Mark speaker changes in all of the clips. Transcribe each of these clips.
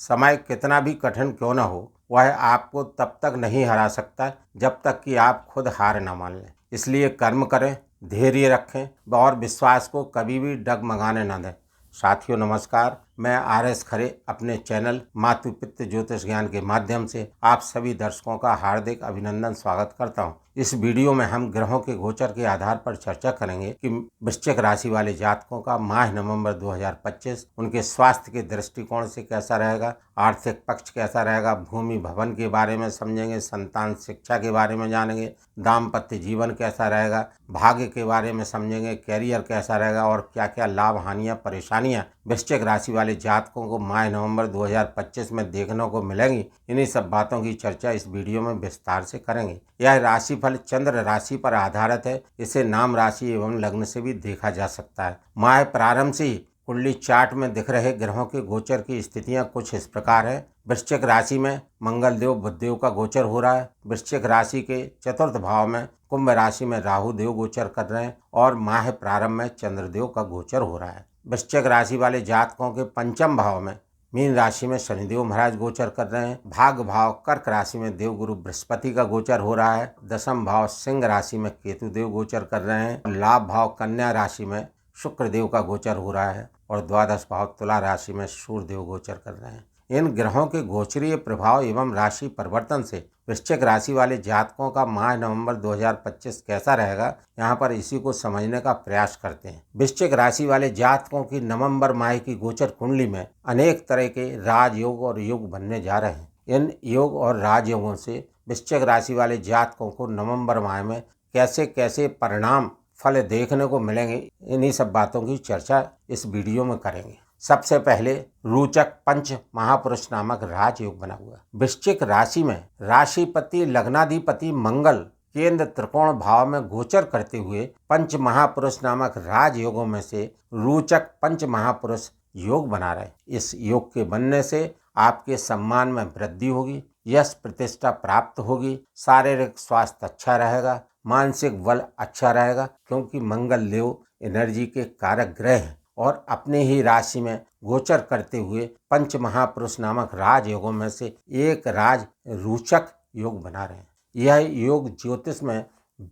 Speaker 1: समय कितना भी कठिन क्यों न हो, वह आपको तब तक नहीं हरा सकता जब तक कि आप खुद हार न मान लें। इसलिए कर्म करें, धैर्य रखें और विश्वास को कभी भी डगमगाने न दें। साथियों नमस्कार, मैं आर.एस. खरे अपने चैनल मातु पितृ ज्योतिष ज्ञान के माध्यम से आप सभी दर्शकों का हार्दिक अभिनंदन स्वागत करता हूं। इस वीडियो में हम ग्रहों के गोचर के आधार पर चर्चा करेंगे कि वृश्चिक राशि वाले जातकों का माह नवंबर 2025 उनके स्वास्थ्य के दृष्टिकोण से कैसा रहेगा, आर्थिक पक्ष कैसा रहेगा, भूमि भवन के बारे में समझेंगे, संतान शिक्षा के बारे में जानेंगे, दाम्पत्य जीवन कैसा रहेगा, भाग्य के बारे में समझेंगे, कैरियर कैसा रहेगा और क्या क्या लाभ हानियां परेशानियां वृश्चिक राशि वाले जातकों को माह नवंबर 2025 में देखने को मिलेंगी। इन्हीं सब बातों की चर्चा इस वीडियो में विस्तार से करेंगे। यह राशिफल चंद्र राशि पर आधारित है। इसे नाम राशि एवं लग्न से भी देखा जा सकता है। माह प्रारंभ से ही कुंडली चार्ट में दिख रहे ग्रहों के गोचर की स्थितियां कुछ इस प्रकार है। वृश्चिक राशि में मंगल देव बुध देव का गोचर हो रहा है। वृश्चिक राशि के चतुर्थ भाव में कुंभ राशि में राहु देव गोचर कर रहे हैं और माह प्रारंभ में चंद्रदेव का गोचर हो रहा है। वृश्चिक राशि वाले जातकों के पंचम भाव में मीन राशि में शनिदेव महाराज गोचर कर रहे हैं। भाग भाव कर्क राशि में देवगुरु बृहस्पति का गोचर हो रहा है। दशम भाव सिंह राशि में केतु देव गोचर कर रहे हैं। लाभ भाव कन्या राशि में शुक्र देव का गोचर हो रहा है और द्वादश भाव तुला राशि में सूर्य देव गोचर कर रहे हैं। इन ग्रहों के गोचरीय प्रभाव एवं राशि परिवर्तन से वृश्चिक राशि वाले जातकों का माह नवंबर 2025 कैसा रहेगा, यहाँ पर इसी को समझने का प्रयास करते हैं। वृश्चिक राशि वाले जातकों की नवंबर माह की गोचर कुंडली में अनेक तरह के राजयोग और योग बनने जा रहे हैं। इन योग और राजयोगों से वृश्चिक राशि वाले जातकों को नवंबर माह में कैसे कैसे परिणाम फल देखने को मिलेंगे, इन्हीं सब बातों की चर्चा इस वीडियो में करेंगे। सबसे पहले रोचक पंच महापुरुष नामक राजयोग बना हुआ। वृश्चिक राशि में राशिपति लग्नाधिपति मंगल केंद्र त्रिकोण भाव में गोचर करते हुए पंच महापुरुष नामक राजयोगों में से रोचक पंच महापुरुष योग बना रहे। इस योग के बनने से आपके सम्मान में वृद्धि होगी, यश प्रतिष्ठा प्राप्त होगी, शारीरिक स्वास्थ्य अच्छा रहेगा, मानसिक बल अच्छा रहेगा, क्योंकि मंगल देव एनर्जी के कारक ग्रह हैं और अपने ही राशि में गोचर करते हुए पंच महापुरुष नामक राजयोगों में से एक राज रोचक योग बना रहे हैं। यह योग ज्योतिष में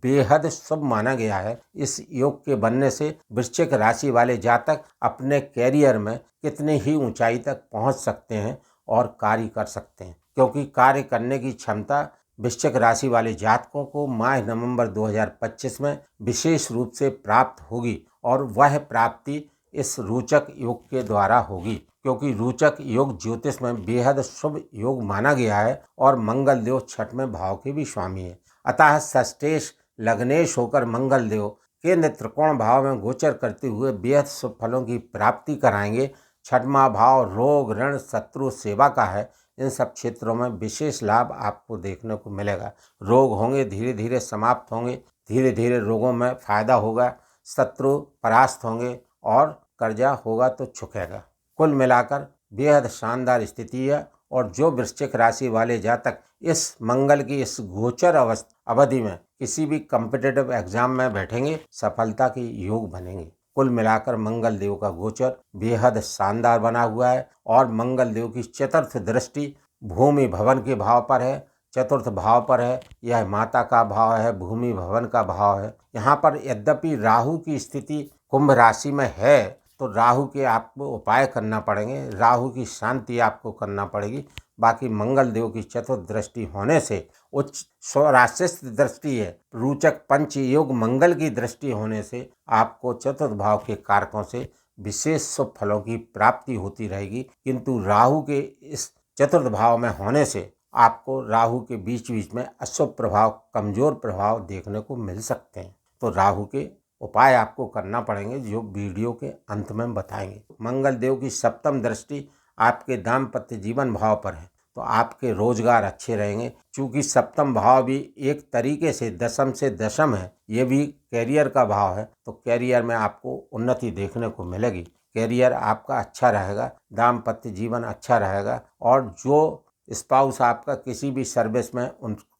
Speaker 1: बेहद शुभ माना गया है। इस योग के बनने से वृश्चिक राशि वाले जातक अपने कैरियर में कितनी ही ऊंचाई तक पहुंच सकते हैं और कार्य कर सकते हैं, क्योंकि कार्य करने की क्षमता वृश्चिक राशि वाले जातकों को माह नवंबर 2025 में विशेष रूप से प्राप्त होगी और वह प्राप्ति इस रोचक योग के द्वारा होगी, क्योंकि रोचक योग ज्योतिष में बेहद शुभ योग माना गया है और मंगल देव छठवें भाव के भी स्वामी है। अतः षष्ठेश लग्नेश होकर मंगल देव केंद्र त्रिकोण भाव में गोचर करते हुए बेहद शुभ फलों की प्राप्ति कराएंगे। छठवां भाव रोग ऋण शत्रु सेवा का है। इन सब क्षेत्रों में विशेष लाभ आपको देखने को मिलेगा। रोग होंगे धीरे धीरे समाप्त होंगे, धीरे धीरे रोगों में फायदा होगा, शत्रु परास्त होंगे और कर्जा होगा तो चुकेगा। कुल मिलाकर बेहद शानदार स्थिति है और जो वृश्चिक राशि वाले जातक इस मंगल की इस गोचर अवधि में किसी भी कॉम्पिटिटिव एग्जाम में बैठेंगे, सफलता के योग बनेंगे। कुल मिलाकर मंगल देव का गोचर बेहद शानदार बना हुआ है और मंगल देव की चतुर्थ दृष्टि भूमि भवन के भाव पर है, चतुर्थ भाव पर है। यह माता का भाव है, भूमि भवन का भाव है। यहाँ पर यद्यपि राहु की स्थिति कुंभ राशि में है, तो राहु के आपको उपाय करना पड़ेंगे, राहु की शांति आपको करना पड़ेगी। बाकी मंगल देव की चतुर्थ दृष्टि होने से उच्च स्वराशिस्थ दृष्टि है, रोचक पंच योग मंगल की दृष्टि होने से आपको चतुर्थ भाव के कारकों से विशेष शुभ फलों की प्राप्ति होती रहेगी। किंतु राहु के इस चतुर्थ भाव में होने से आपको राहु के बीच बीच में अशुभ प्रभाव, कमजोर प्रभाव देखने को मिल सकते हैं। तो राहु के उपाय आपको करना पड़ेंगे, जो वीडियो के अंत में बताएंगे। मंगल देव की सप्तम दृष्टि आपके दाम्पत्य जीवन भाव पर है, तो आपके रोजगार अच्छे रहेंगे। चूँकि सप्तम भाव भी एक तरीके से दशम से दशम है, ये भी कैरियर का भाव है, तो कैरियर में आपको उन्नति देखने को मिलेगी। कैरियर आपका अच्छा रहेगा, दाम्पत्य जीवन अच्छा रहेगा और जो स्पाउस आपका किसी भी सर्विस में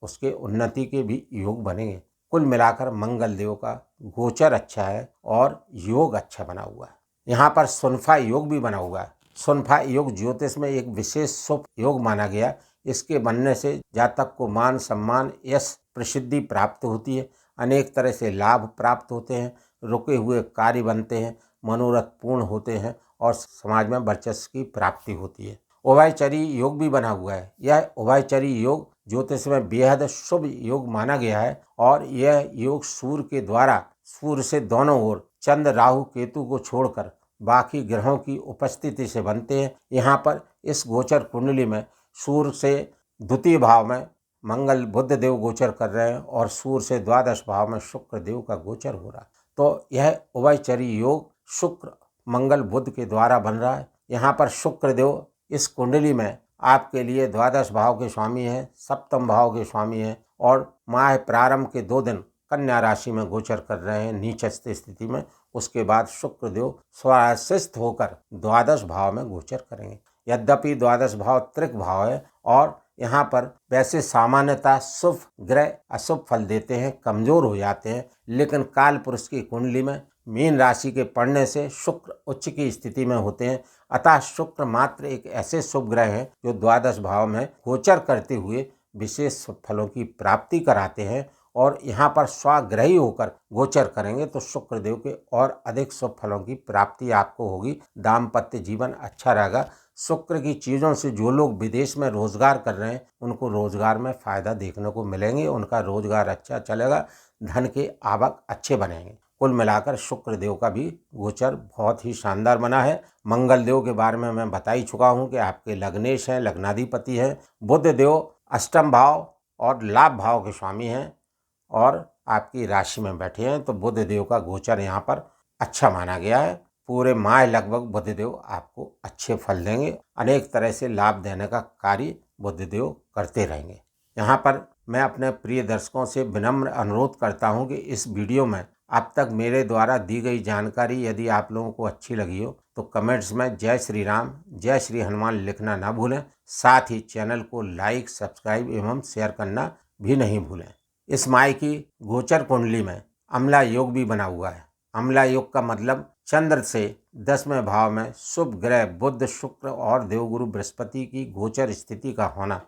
Speaker 1: उसके उन्नति के भी योग बनेंगे। कुल मिलाकर मंगल देव का गोचर अच्छा है और योग अच्छा बना हुआ है। यहाँ पर सुनफा योग भी बना हुआ है। सुनफा योग ज्योतिष में एक विशेष शुभ योग माना गया। इसके बनने से जातक को मान सम्मान यश प्रसिद्धि प्राप्त होती है, अनेक तरह से लाभ प्राप्त होते हैं, रुके हुए कार्य बनते हैं, मनोरथ पूर्ण होते हैं और समाज में वर्चस्व की प्राप्ति होती है। उभयचरी योग भी बना हुआ है। यह उभयचरी योग ज्योतिष में बेहद शुभ योग माना गया है और यह योग सूर्य से दोनों ओर चंद्र राहु केतु को छोड़कर बाकी ग्रहों की उपस्थिति से बनते हैं। यहाँ पर इस गोचर कुंडली में सूर्य से द्वितीय भाव में मंगल बुध देव गोचर कर रहे हैं और सूर्य से द्वादश भाव में शुक्र देव का गोचर हो रहा है। तो यह उभयचरी योग शुक्र मंगल बुध के द्वारा बन रहा है। यहाँ पर शुक्र देव इस कुंडली में आपके लिए द्वादश भाव के स्वामी हैं, सप्तम भाव के स्वामी हैं और माह प्रारंभ के 2 दिन कन्या राशि में गोचर कर रहे हैं नीचस्थ स्थिति में। उसके बाद शुक्र देव स्वास्थ्य होकर द्वादश भाव में गोचर करेंगे। यद्यपि द्वादश भाव त्रिक भाव है और यहाँ पर वैसे सामान्यतः शुभ ग्रह अशुभ फल देते हैं, कमजोर हो जाते हैं, लेकिन काल पुरुष की कुंडली में मीन राशि के पड़ने से शुक्र उच्च की स्थिति में होते हैं। अतः शुक्र मात्र एक ऐसे शुभ ग्रह हैं जो द्वादश भाव में गोचर करते हुए विशेष फलों की प्राप्ति कराते हैं और यहाँ पर स्वाग्रही होकर गोचर करेंगे तो शुक्र देव के और अधिक शुभ फलों की प्राप्ति आपको होगी। दाम्पत्य जीवन अच्छा रहेगा। शुक्र की चीज़ों से जो लोग विदेश में रोजगार कर रहे हैं उनको रोजगार में फ़ायदा देखने को मिलेंगे, उनका रोजगार अच्छा चलेगा, धन के आवक अच्छे बनेंगे। कुल मिलाकर शुक्र देव का भी गोचर बहुत ही शानदार बना है। मंगल देव के बारे में मैं बता ही चुका हूँ कि आपके लग्नेश हैं, लग्नाधिपति हैं। बुध देव अष्टम भाव और लाभ भाव के स्वामी हैं और आपकी राशि में बैठे हैं, तो बुध देव का गोचर यहाँ पर अच्छा माना गया है। पूरे माह लगभग बुध देव आपको अच्छे फल देंगे, अनेक तरह से लाभ देने का कार्य बुध देव करते रहेंगे। यहाँ पर मैं अपने प्रिय दर्शकों से विनम्र अनुरोध करता हूँ कि इस वीडियो में अब तक मेरे द्वारा दी गई जानकारी यदि आप लोगों को अच्छी लगी हो तो कमेंट्स में जय श्री राम, जय श्री हनुमान लिखना ना भूलें। साथ ही चैनल को लाइक, सब्सक्राइब एवं शेयर करना भी नहीं भूलें। इस माह की गोचर कुंडली में अम्ला योग भी बना हुआ है। अम्ला योग का मतलब चंद्र से 10वें भाव में शुभ ग्रह बुध, शुक्र और देवगुरु बृहस्पति की गोचर स्थिति का होना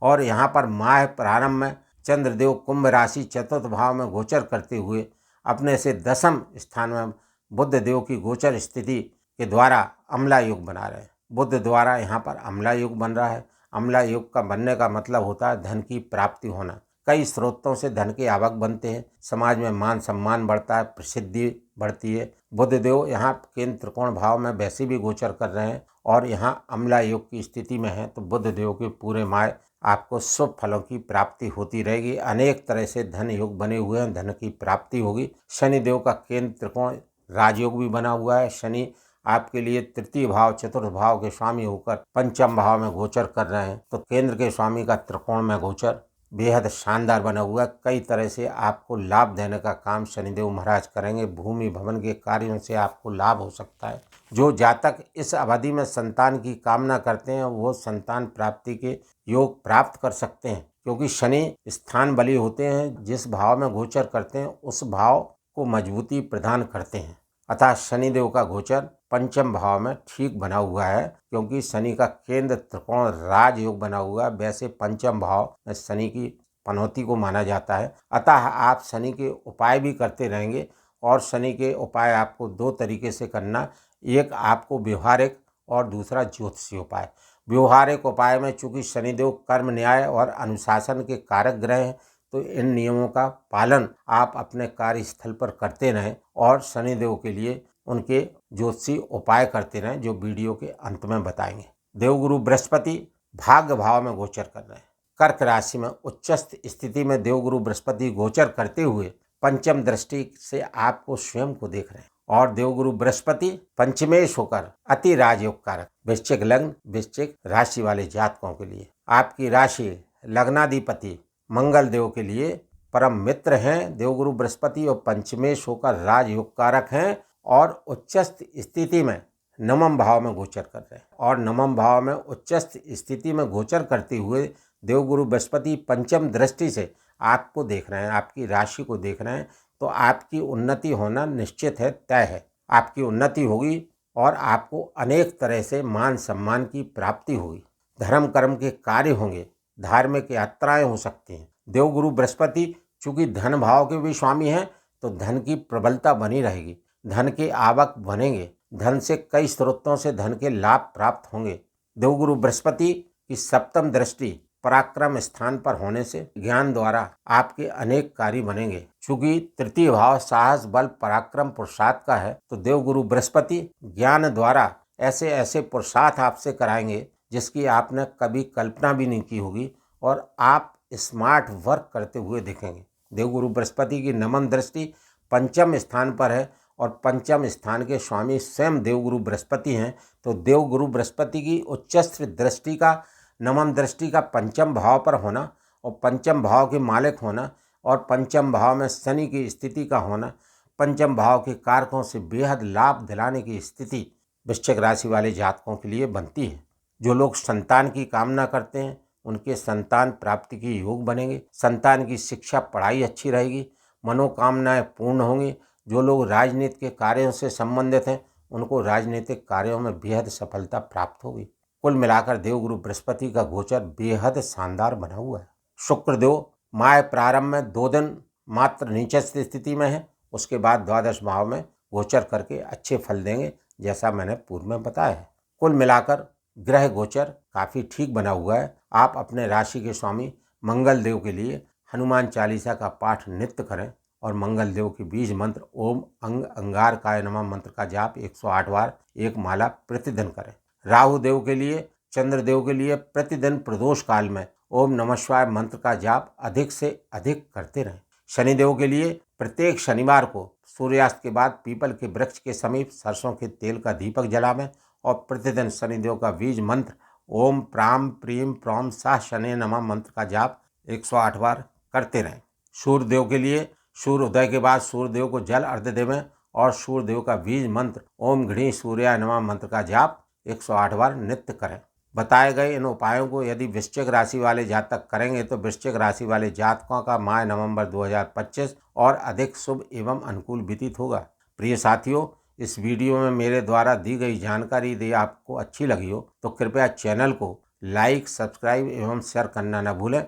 Speaker 1: और यहाँ पर माह प्रारंभ में चंद्रदेव कुंभ राशि चतुर्थ भाव में गोचर करते हुए अपने से 10वें स्थान में बुध देव की गोचर स्थिति के द्वारा अम्ला योग बना रहे हैं। बुध द्वारा यहाँ पर अम्ला योग बन रहा है। अम्ला योग का बनने का मतलब होता है धन की प्राप्ति होना। कई स्रोतों से धन के आवक बनते हैं, समाज में मान सम्मान बढ़ता है, प्रसिद्धि बढ़ती है। बुध देव यहाँ केंद्र त्रिकोण भाव में वैसे भी गोचर कर रहे हैं और यहाँ अम्ला योग की स्थिति में है, तो बुध देव के पूरे माह आपको शुभ फलों की प्राप्ति होती रहेगी। अनेक तरह से धन योग बने हुए हैं, धन की प्राप्ति होगी। शनि देव का केंद्र त्रिकोण राजयोग भी बना हुआ है। शनि आपके लिए तृतीय भाव चतुर्थ भाव के स्वामी होकर पंचम भाव में गोचर कर रहे हैं, तो केंद्र के स्वामी का त्रिकोण में गोचर बेहद शानदार बना हुआ है। कई तरह से आपको लाभ देने का काम शनिदेव महाराज करेंगे। भूमि भवन के कार्यों से आपको लाभ हो सकता है। जो जातक इस अवधि में संतान की कामना करते हैं वो संतान प्राप्ति के योग प्राप्त कर सकते हैं, क्योंकि शनि स्थान बली होते हैं। जिस भाव में गोचर करते हैं उस भाव को मजबूती प्रदान करते हैं। अतः शनिदेव का गोचर पंचम भाव में ठीक बना हुआ है, क्योंकि शनि का केंद्र त्रिकोण राजयोग बना हुआ है। वैसे पंचम भाव में शनि की पनौती को माना जाता है। अतः आप शनि के उपाय भी करते रहेंगे और शनि के उपाय आपको 2 तरीके से करना, एक आपको व्यवहारिक और दूसरा ज्योतिषीय उपाय। व्यवहारिक उपाय में चूंकि शनिदेव कर्म, न्याय और अनुशासन के कारक ग्रह हैं, तो इन नियमों का पालन आप अपने कार्यस्थल पर करते रहें और शनिदेव के लिए उनके ज्योतिषी उपाय करते रहें, जो वीडियो के अंत में बताएंगे। देवगुरु बृहस्पति भाग्य भाव में गोचर कर रहे हैं। कर्क राशि में उच्चस्थ स्थिति में देवगुरु बृहस्पति गोचर करते हुए पंचम दृष्टि से आपको स्वयं को देख रहे हैं और देवगुरु बृहस्पति पंचमेश होकर अति राजयोग कारक वृश्चिक लग्न, वृश्चिक राशि वाले जातकों के लिए आपकी राशि लग्नाधिपति मंगल देव के लिए परम मित्र हैं देवगुरु बृहस्पति और पंचमेश होकर राजयोग कारक हैं और उच्चस्थ स्थिति में नवम भाव में गोचर कर रहे हैं। और नवम भाव में उच्चस्थ स्थिति में गोचर करते हुए देवगुरु बृहस्पति पंचम दृष्टि से आपको देख रहे हैं, आपकी राशि को देख रहे हैं, तो आपकी उन्नति होना निश्चित है, तय है। आपकी उन्नति होगी और आपको अनेक तरह से मान सम्मान की प्राप्ति होगी। धर्म कर्म के कार्य होंगे, धार्मिक यात्राएं हो सकती हैं। देवगुरु बृहस्पति चूंकि धन भाव के भी स्वामी हैं, तो धन की प्रबलता बनी रहेगी, धन के आवक बनेंगे, धन से कई स्रोतों से धन के लाभ प्राप्त होंगे। देवगुरु बृहस्पति की सप्तम दृष्टि पराक्रम स्थान पर होने से ज्ञान द्वारा आपके अनेक कार्य बनेंगे। चूंकि तृतीय भाव साहस बल पराक्रम पुरुषार्थ का है, तो देवगुरु बृहस्पति ज्ञान द्वारा ऐसे ऐसे पुरुषार्थ आपसे कराएंगे जिसकी आपने कभी कल्पना भी नहीं की होगी, और आप स्मार्ट वर्क करते हुए दिखेंगे। देवगुरु बृहस्पति की नमन दृष्टि पंचम स्थान पर है, और पंचम स्थान के स्वामी स्वयं देवगुरु बृहस्पति हैं। तो देवगुरु बृहस्पति की उच्चस्थ दृष्टि का, नमन दृष्टि का पंचम भाव पर होना, और पंचम भाव के मालिक होना, और पंचम भाव में शनि की स्थिति का होना, पंचम भाव के कारकों से बेहद लाभ दिलाने की स्थिति वृश्चिक राशि वाले जातकों के लिए बनती है। जो लोग संतान की कामना करते हैं उनके संतान प्राप्ति के योग बनेंगे। संतान की शिक्षा पढ़ाई अच्छी रहेगी, मनोकामनाएं पूर्ण होंगी। जो लोग राजनीति के कार्यों से संबंधित हैं उनको राजनीतिक कार्यों में बेहद सफलता प्राप्त होगी। कुल मिलाकर देवगुरु बृहस्पति का गोचर बेहद शानदार बना हुआ है। शुक्रदेव माह प्रारंभ में 2 दिन मात्र नीचस्थ स्थिति में है, उसके बाद द्वादश भाव में गोचर करके अच्छे फल देंगे, जैसा मैंने पूर्व में बताया है। कुल मिलाकर ग्रह गोचर काफ़ी ठीक बना हुआ है। आप अपने राशि के स्वामी मंगल देव के लिए हनुमान चालीसा का पाठ नित्य करें, और मंगल देव के बीज मंत्र ओम अंग अंगारकाय नमः मंत्र का जाप 108 बार एक माला प्रतिदिन करें। राहु देव के लिए, चंद्र देव के लिए प्रतिदिन प्रदोष काल में ओम नमः शिवाय मंत्र का जाप अधिक से अधिक करते रहें। शनिदेव के लिए प्रत्येक शनिवार को सूर्यास्त के बाद पीपल के वृक्ष के समीप सरसों के तेल का दीपक जलावें, और प्रतिदिन शनिदेव का बीज मंत्र ओम प्राम प्रीम प्रौम साह शनि नमः मंत्र का जाप 108 बार करते रहें। सूर्यदेव के लिए सूर्य उदय के बाद सूर्यदेव को जल अर्घ्य देवें, और सूर्यदेव का बीज मंत्र ओम घृणी सूर्याय नमः मंत्र का जाप 108 बार नित्य करें। बताए गए इन उपायों को यदि वृश्चिक राशि वाले जातक करेंगे तो वृश्चिक राशि वाले जातकों का माह नवंबर 2025 और अधिक शुभ एवं अनुकूल व्यतीत होगा। प्रिय साथियों, इस वीडियो में मेरे द्वारा दी गई जानकारी यदि आपको अच्छी लगी हो तो कृपया चैनल को लाइक, सब्सक्राइब एवं शेयर करना न भूलें।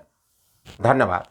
Speaker 1: धन्यवाद।